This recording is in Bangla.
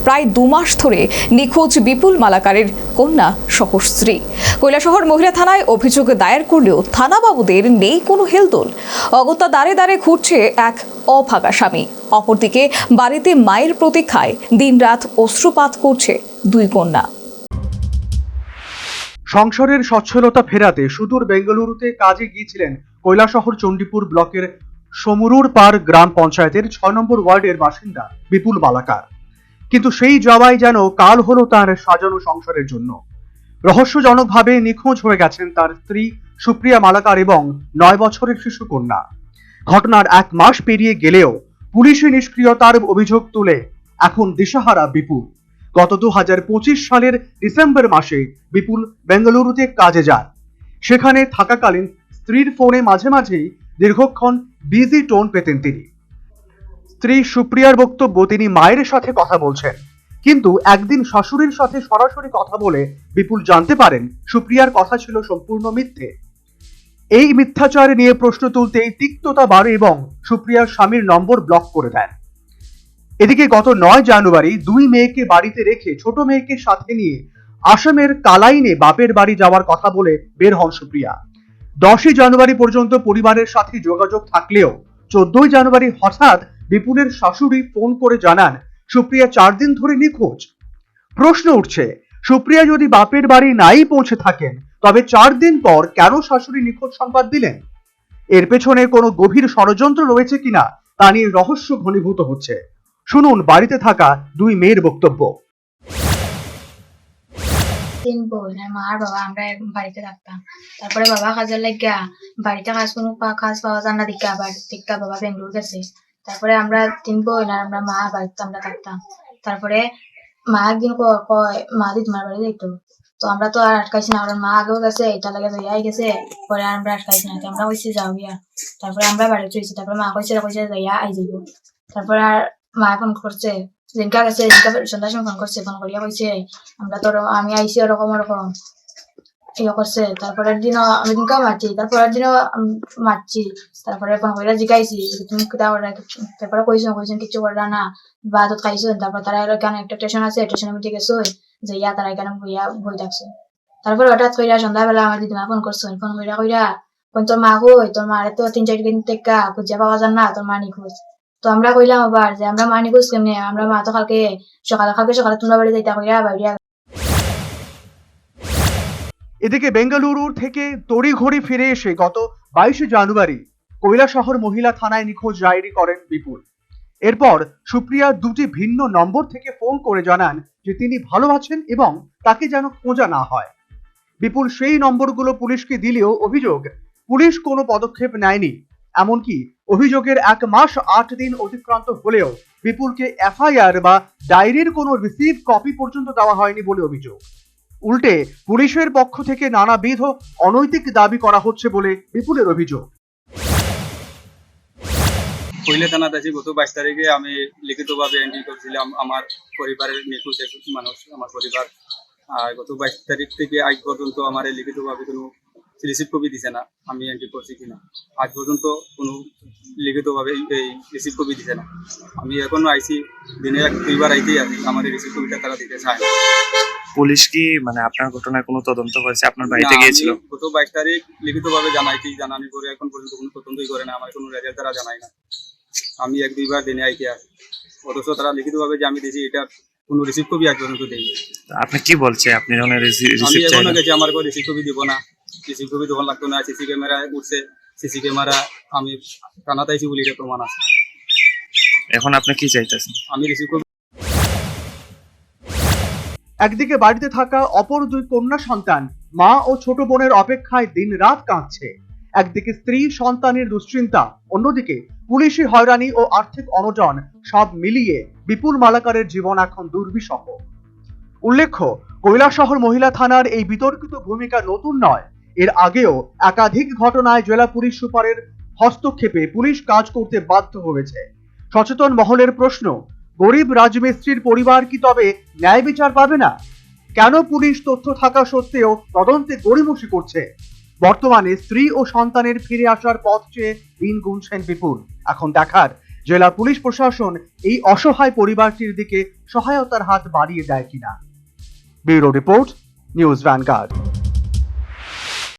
প্রায় 2 মাস ধরে নিখোঁজ বিপুল মালাকারের কন্যা সহ স্ত্রী। কৈলাসহর মহিলা থানায় অভিযোগ দায়ের করলেও থানা বাবুদের নেই কোনো হেলদোল। অগত্যা দাঁড়ে দাঁড়ে ঘুরছে এক অভাগা স্বামী। অপরদিকে বাড়িতে মায়ের প্রতীক্ষায় দিনরাত অশ্রুপাত করছে 2 কন্যা। সংসারের সচ্ছলতা ফেরাতে সুদূর বেঙ্গালুরুতে কাজে গিয়েছিলেন কৈলাসহর চণ্ডীপুর ব্লকের সমুরুর পাড় গ্রাম পঞ্চায়েতের 6 নম্বর ওয়ার্ডের বাসিন্দা বিপুল মালাকার। কিন্তু সেই যাওয়াই যেন কাল হলো তার সাজানো সংসারের জন্য। রহস্যজনকভাবে নিখোঁজ হয়ে গেছেন তার স্ত্রী সুপ্রিয়া মালাকার এবং 9 বছরের শিশু কন্যা। ঘটনার 1 মাস পেরিয়ে গেলেও পুলিশি নিষ্ক্রিয়তার অভিযোগ তুলে এখন দিশাহারা বিপুল। গত 2025 সালের ডিসেম্বর মাসে বিপুল বেঙ্গালুরুতে কাজে যান। সেখানে থাকাকালীন স্ত্রীর ফোনে মাঝে মাঝেই দীর্ঘক্ষণ বিজি টোন পেতেন তিনি। স্ত্রী সুপ্রিয়ার বক্তব্য, তিনি মায়ের সাথে কথা বলছেন, কিন্তু একদিন শাশুড়ির সাথে সরাসরি কথা বলে বিপুল জানতে পারেন সুপ্রিয়ার কথা ছিল সম্পূর্ণ মিথ্যে। এই মিথ্যাচার নিয়ে প্রশ্ন তুলতেই তিক্ততা বাড়ে এবং সুপ্রিয়ার স্বামীর নম্বর ব্লক করে দেন। এদিকে গত 9 জানুয়ারি 2 মেয়েকে বাড়িতে রেখে ছোট মেয়েকে সাথে নিয়ে আসামের কালাইনে বাপের বাড়ি যাওয়ার কথা বলে বের হন সুপ্রিয়া। 10 জানুয়ারি পর্যন্ত পরিবারের সাথে যোগাযোগ থাকলেও 14 জানুয়ারি হঠাৎ বিপুলের শাশুড়ি ফোন করে জানান সুপ্রিয়া 4 দিন ধরে নিখোঁজ। প্রশ্ন উঠছে, সুপ্রিয়া যদি বাপের বাড়ি নাই পৌঁছে থাকেন তবে 4 দিন পর কেন শাশুড়ি নিখোঁজ সংবাদ দিলেন? এর পেছনে কোনো গভীর ষড়যন্ত্র রয়েছে কিনা তা নিয়ে রহস্য ঘনীভূত হচ্ছে। শুনুন বাড়িতে থাকা 2 মেয়ের বক্তব্য। 3 বোন আর মা আর বাবা আমরা বাড়িতে থাকতাম। তারপরে বাবা কাজের লাগিয়া বাড়িতে কাজ পাওয়া যায় না দিকে আবার টিকা বাবা বেঙ্গলোর গেছে। তারপরে আমরা 3 বোন আর আমরা মা বাড়িতে আমরা থাকতাম। তারপরে মা একদিন কয় মা দি তোমার বাড়ি যাইতো, তো আমরা তো আর আটকাইছি না, কারণ মা আগেও গেছে, এটা লাগে যাই গেছে, পরে আমরা আটকাইছি না, আমরা কইছি যাও গিয়া। তারপরে আমরা বাড়ি চলেছি। তারপরে মা কইছে যাইয়া আই যাইব। তারপরে আর মা ফোন করছে, জিনকা গেছে, সন্ধ্যার সময় ফোন করছে, ফোন করিয়া কইছে আমরা তো আমি আইসি ওরকম ইয়ে করছে। তারপরের দিনও আমি দিনকেও মারছি, তারপরের দিনও মারছি। তারপরে ফোন করিয়া জিগাইছি তুমি কোথাও, তারপরে কইছেন কিছু করলা না বা তো খাইছো। তারপর তারা এখানে একটা স্টেশন আছে, স্টেশনের মধ্যে গেছো যাইয়া তারা এখানে বই থাকছো। তারপরে হঠাৎ কইরা সন্ধ্যাবেলা আমার দিদিমা ফোন করছো, ফোন কইরা তোর মা কই, তোর মারে তো 3-4 দিন থেকে খুঁজে পাওয়া যান না, তোর মা নিখোঁজ। তো আমরা কইলাম আবার যে আমরা মা নিখোঁজ কেমনে, আমরা মা তো কালকে সকালে তোমরা বাড়ি যাইতা কইরা বাইরে। এদিকে বেঙ্গালুরু থেকে তড়িঘড়ি ফিরে এসে গত 22 জানুয়ারি কৈলাসহর মহিলা থানায় নিখোঁজ ডায়েরি করেন বিপুল। এরপর সুপ্রিয়া 2টি ভিন্ন নম্বর থেকে ফোন করে জানান যে তিনি ভালো আছেন এবং তাকে যেন খোঁজা না হয়। বিপুল সেই নম্বরগুলো পুলিশকে দিলেও অভিযোগ পুলিশ কোনো পদক্ষেপ নেয়নি। এমনকি অভিযোগের 1 মাস 8 দিন অতিক্রান্ত হলেও বিপুলকে এফআইআর বা ডায়েরির কোনো রিসিভ কপি পর্যন্ত দেওয়া হয়নি বলে অভিযোগ। উল্টে পুলিশের পক্ষ থেকে নানাবিধ অনৈতিক দাবি করা হচ্ছে বলে বিপুলের অভিযোগ। কৈলা থানাতে আছি। গত 22 তারিখে আমি লিখিতভাবে এন্ট্রি করেছিলাম আমার পরিবারের নিখোঁজ মানুষ, আমার পরিবার। আর গত 22 তারিখ থেকে আজ পর্যন্ত আমার লিখিতভাবে কোনো রিসিভ কপি দিছে না, আমি এন্ট্রি করছি কিনা আজ পর্যন্ত কোনো লিখিতভাবে এই রিসিভ কপি দিছে না। আমি এখনো আইসি, দিনে 2বার আইতেই আছি, আমার এই রিসিভ কপিটা তারা দিতে চায় না। পুলিশ কি আপনার ঘটনায় কোনো তদন্ত করেছে? আপনার বাড়িতে গিয়েছিল? গত 22 তারিখ লিখিতভাবে জানানি পরে এখন পর্যন্ত কোনো তদন্তই করে না, আমার কোনো রেজাল্ট তারা জানায় না। আমি 1-2বার দিনে আইতে আসি, অথচ তারা লিখিতভাবে যে আমি দিয়েছি এটা কোনো রিসিভ কপি আজ পর্যন্ত দেয়নি। আপনি কি বলছে আপনি যখন আমি এখনো গেছি, আমার কোনো রিসিভ কপি দিব না, রিসিভ কপি তখন লাগতো না। সিসি ক্যামেরা উঠছে, সিসি ক্যামেরা আমি থানাতে আইছি বলে এটা প্রমাণ আছে। এখন আপনি কি চাইতেছেন? আমি রিসিভ কপি। একদিকে বাড়িতে থাকা অপর 2 কন্যা সন্তান মা ও ছোট বোনের অপেক্ষায় দিন রাত কাঁদছে। একদিকে স্ত্রী সন্তানের দুশ্চিন্তা, অন্যদিকে পুলিশি হয়রানি ও আর্থিক অনটন, সব মিলিয়ে বিপুল মালাকারের জীবন এখন দুর্বিষহ। উল্লেখ্য, কৈলাসহর মহিলা থানার এই বিতর্কিত ভূমিকা নতুন নয়। এর আগেও একাধিক ঘটনায় জেলা পুলিশ সুপারের হস্তক্ষেপে পুলিশ কাজ করতে বাধ্য হয়েছে। সচেতন মহলের প্রশ্ন, গরিব রাজমিস্ত্রির পরিবার কি তবে ন্যায় বিচার পাবে না? কেন পুলিশ তথ্য থাকা সত্ত্বেও তদন্তে গড়িমসি করছে? বর্তমানে স্ত্রী ও সন্তানের ফিরে আসার পথ চেয়ে দিন গুনছেন বিপুল। এখন দেখার জেলা পুলিশ প্রশাসন এই অসহায় পরিবারটির দিকে সহায়তার হাত বাড়িয়ে দেয় কিনা। Bureau report, news vanguard.